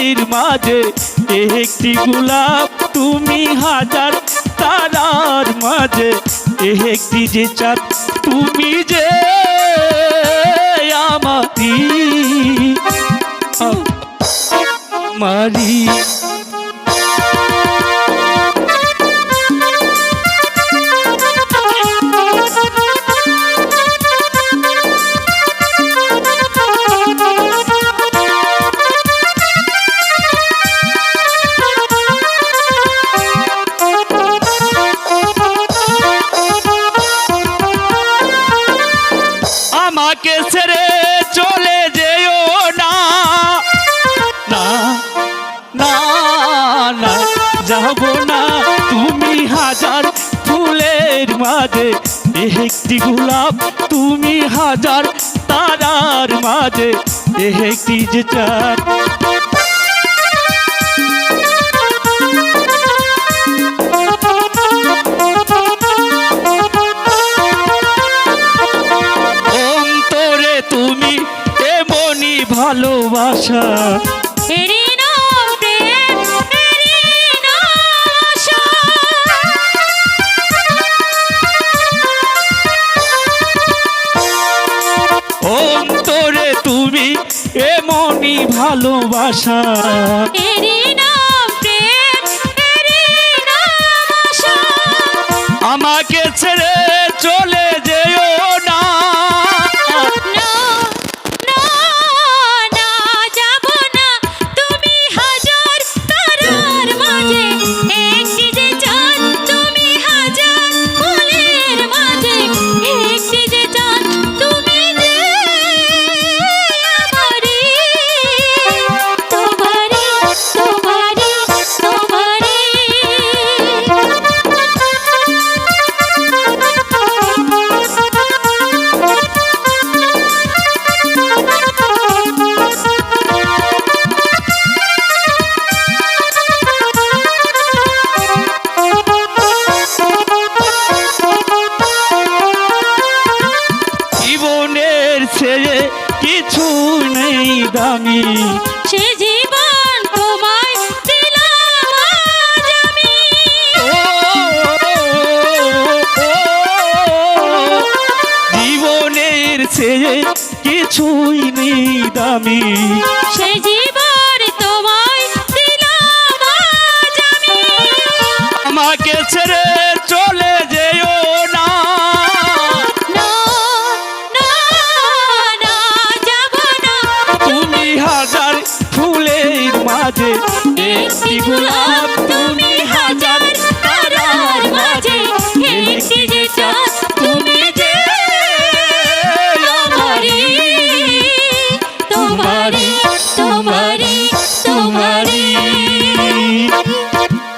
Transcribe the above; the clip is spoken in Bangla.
ফুলের মাঝে একটি গোলাপ, তুমি হাজার তারার মাঝে একটি যে চাঁদ, তুমি যে আমারি আমারি। আমাকে ছেড়ে চলে যেও না, না না না যাব না, তুমি হাজার ফুলের মাঝে একটি গোলাপ, তুমি হাজার তারার মাঝে একটি যে চাঁদ। তুমি এমনই ভালোবাসা, এরই নাম প্রেম, এরই নাম আশা। অন্তরে তুমি এমনই ভালোবাসা, এরই নাম প্রেম, এরই নাম আশা। আমাকে ছেড়ে চলে যেও না, ছেড়ে কিছু নেই দামি, সে জীবন তোমায় দিলাম আজ আমি। জীবনের ছেড়ে কিছুই নেই দামি, সে জীবন তোমায় দিলাম আজ আমি। আমাকে ছেড়ে চলে যেও না, হাজার ফুলের মাঝে একটি গোলাপ,